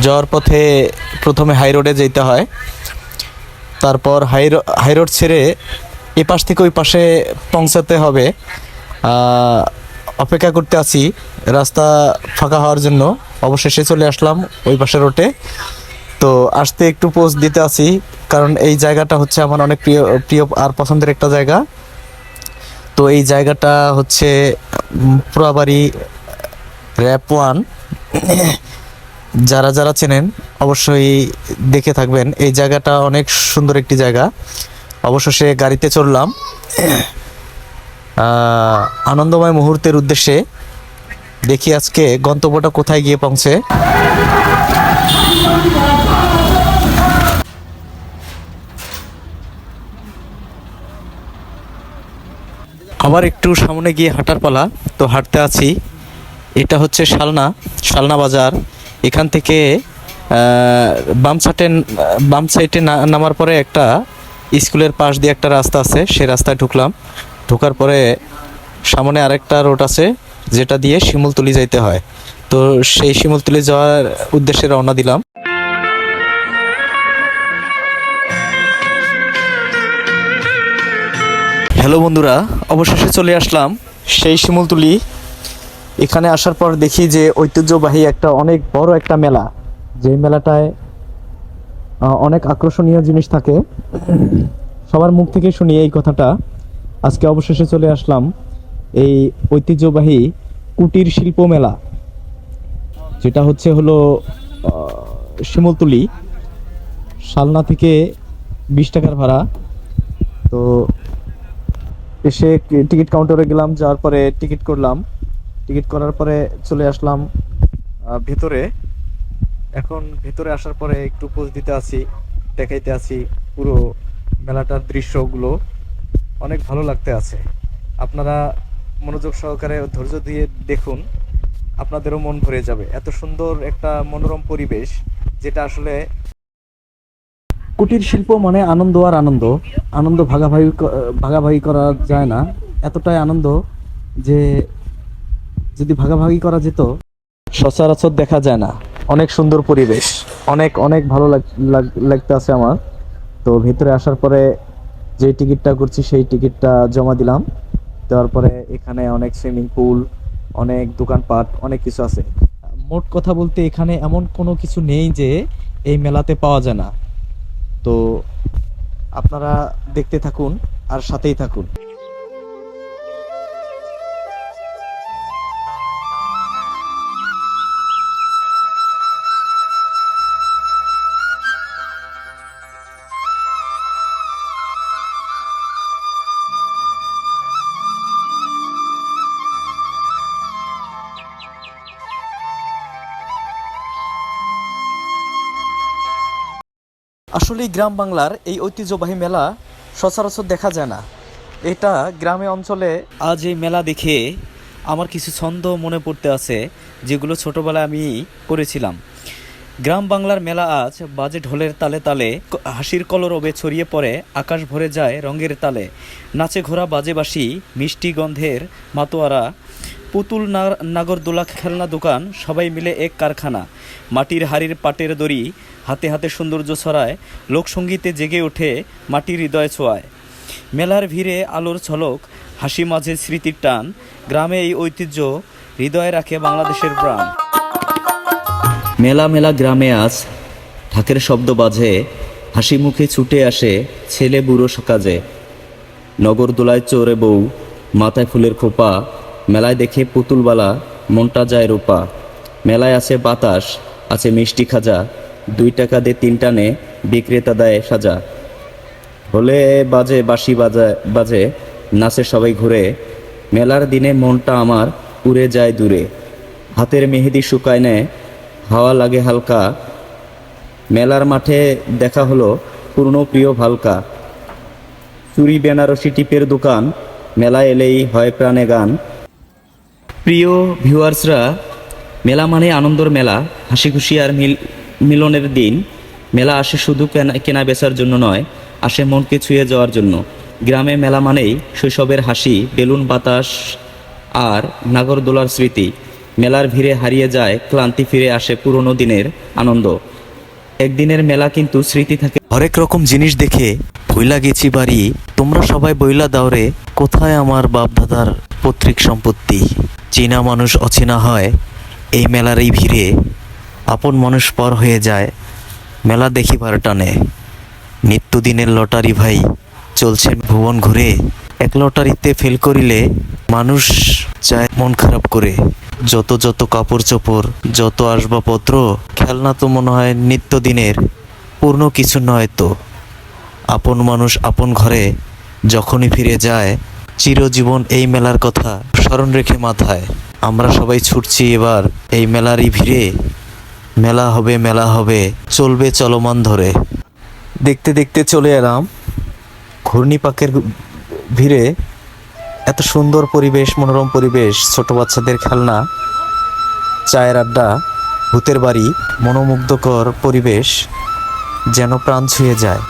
যাওয়ার পথে প্রথমে হাই রোডে যেতে হয়, তারপর হাই রোড ছেড়ে এ পাশ থেকে ওই পাশে পৌঁছাতে হবে। অপেক্ষা করতে আছি রাস্তা ফাঁকা হওয়ার জন্য। অবশেষে চলে আসলাম ওই পাশে রোডে। তো আসতে একটু পোজ দিতে আছি, কারণ এই জায়গাটা হচ্ছে আমার অনেক প্রিয় প্রিয় আর পছন্দের একটা জায়গা। তো এই জায়গাটা হচ্ছে পোড়াবাড়ি র্যাপ 1। যারা যারা চেনেন অবশ্যই দেখে থাকবেন। এই জায়গাটা অনেক সুন্দর একটি জায়গা। অবশেষে গাড়িতে চড়লাম আনন্দময় মুহূর্তের উদ্দেশ্যে। দেখি আজকে গন্তব্যটা কোথায় গিয়ে পৌঁছে। আবার একটু সামনে গিয়ে হাঁটার পালা। তো হাঁটতে আছি। এটা হচ্ছে শালনা বাজার। এখান থেকে বাম সাইডে নামার পরে একটা স্কুলের পাশ দিয়ে একটা রাস্তা আছে, সেই রাস্তায় ঢুকলাম। ঢোকার পরে সামনে আরেকটা রোড আছে যেটা দিয়ে শিমুলতলি যাইতে হয়। তো সেই শিমুলতলি যাওয়ার উদ্দেশ্যে রওনা দিলাম। হ্যালো বন্ধুরা, অবশেষে চলে আসলাম সেই শিমুলতলি। এখানে আসার পর দেখি যে ঐতিহ্যবাহী একটা অনেক বড় একটা মেলা, যে মেলাটায় অনেক আকর্ষণীয় জিনিস থাকে। সবার মুখ থেকে শুনি এই কথাটা। আজকে অবশেষে চলে আসলাম এই ঐতিহ্যবাহী কুটির শিল্প মেলা, যেটা হলো শিমুলতলি। শালনা থেকে 20 টাকার ভাড়া। তো এসে টিকিট কাউন্টারে গেলাম, যাওয়ার পরে টিকিট করলাম। টিকিট করার পরে চলে আসলাম ভেতরে। এখন ভেতরে আসার পরে একটু পোজ দিতে আছি, দেখাইতে আছি পুরো মেলাটার দৃশ্যগুলো। অনেক ভালো লাগতে আছে। আপনারা মনোযোগ সহকারে ধৈর্য দিয়ে দেখুন, আপনাদেরও মন ভরে যাবে। এত সুন্দর একটা মনোরম পরিবেশ, যেটা আসলে কুটির শিল্প মানে আনন্দ আর আনন্দ। আনন্দ ভাগাভাগি করা যায় না। এতটাই আনন্দ যে যদি ভাগাভাগি করা যেত সচরাচর দেখা যায় না। অনেক সুন্দর পরিবেশ, অনেক অনেক ভালো লাগতে আছে আমার। তো ভিতরে আসার পরে যে টিকিটটা করছি সেই টিকিটটা জমা দিলাম। দেওয়ার পরে এখানে অনেক সুইমিং পুল, অনেক দোকানপাট, অনেক কিছু আছে। মোট কথা বলতে এখানে এমন কোনো কিছু নেই যে এই মেলাতে পাওয়া যায় না। তো আপনারা দেখতে থাকুন আর সাথেই থাকুন। আসলে গ্রাম বাংলার এই ঐতিহ্যবাহী মেলা সচরাচর দেখা যায় না। এটা গ্রামে অঞ্চলে। আজ এই মেলা দেখে আমার কিছু ছন্দ মনে পড়তে আছে, যেগুলো ছোটবেলায় আমি করেছিলাম। গ্রাম বাংলার মেলা আজ বাজে ঢোলের তালে তালে, হাসির কলরবে ছড়িয়ে পড়ে, আকাশ ভরে যায় রঙের তালে। নাচে ঘোড়া বাজে বাঁশি, মিষ্টি গন্ধের মাতোয়ারা, পুতুল নাগরদোলা, খেলনা দোকান, সবাই মিলে এক কারখানা। মাটির হাড়ির পাটের দড়ি, হাতে হাতে সৌন্দর্য ছড়ায়, লোকসঙ্গীতে জেগে ওঠে মাটির হৃদয় ছোঁয়ায়। মেলার ভিড়ে আলোর ঝলক, হাসি মাঝে স্মৃতির টান, গ্রামে এই ঐতিহ্য হৃদয়ে রাখে বাংলাদেশের প্রাণ। মেলা মেলা গ্রামে আজ ঢাকের শব্দ বাজে, হাসি মুখে ছুটে আসে ছেলে বুড়ো সকাজে। নগরদোলায় চোরে বউ, মাথায় ফুলের খোপা, মেলায় দেখে পুতুলবালা, মনটা যায় রূপা। মেলায় আছে বাতাস, আছে মিষ্টি খাজা, 2 টাকা দিয়ে 3 টানে বিক্রেতা দেয় সাজা। হলে বাজে বাঁশি বাজে, নাচে সবাই ঘুরে, মেলার দিনে মনটা আমার উড়ে যায় দূরে। হাতের মেহেদি শুকায় নেয়, হাওয়া লাগে হালকা, মেলার মাঠে দেখা হলো পুরনো প্রিয় ভালকা। চুরি বেনারসি টিপের দোকান, মেলা এলেই হয় প্রাণে গান। প্রিয় ভিউয়ার্সরা, মেলা মানে আনন্দর মেলা, হাসি খুশি আর মিলনের দিন। মেলা আসে শুধু কেনা বেচার জন্য নয়, আসে মনকে ছুঁয়ে যাওয়ার জন্য। গ্রামে মেলা মানেই শৈশবের হাসি, বেলুন বাতাস আর নাগরদোলার স্মৃতি। মেলার ভিড়ে হারিয়ে যায় ক্লান্তি, ফিরে আসে পুরনো দিনের আনন্দ। একদিনের মেলা কিন্তু স্মৃতি থাকে। হরেক রকম জিনিস দেখে ভুইলা গেছি বাড়ি, তোমরা সবাই বইলা দাওরে, কোথায় আমার বাপ দাদার পৈতৃক সম্পত্তি। চীনা মানুষ অচেনা হয় এই মেলার এই ভিড়ে, আপন মানুষ পর হয়ে যায় মেলা দেখিবার টানে। নিত্যদিনের লটারি ভাই চলছে ভুবন ঘুরে, এক লটারিতে ফেল করিলে মানুষ চায় মন খারাপ করে। যত যত কাপড় চোপড়, যত আসবাবপত্র, খেলনা তো মনে হয় নিত্যদিনের, পূর্ণ কিছু নয় তো। আপন মানুষ আপন ঘরে যখনই ফিরে যায়, চিরজীবন এই মেলার কথা স্মরণ রেখে মাথায়। আমরা সবাই ছুটছি এবার এই মেলারই ভিড়ে, মেলা হবে চলবে চলমান ধরে। দেখতে দেখতে চলে এলাম ঘূর্ণিপাকের ভিড়ে। এত সুন্দর পরিবেশ, মনোরম পরিবেশ, ছোট বাচ্চাদের খেলনা, চায়ের আড্ডা, ভূতের বাড়ি, মনোমুগ্ধকর পরিবেশ যেন প্রাণ ছুঁয়ে যায়।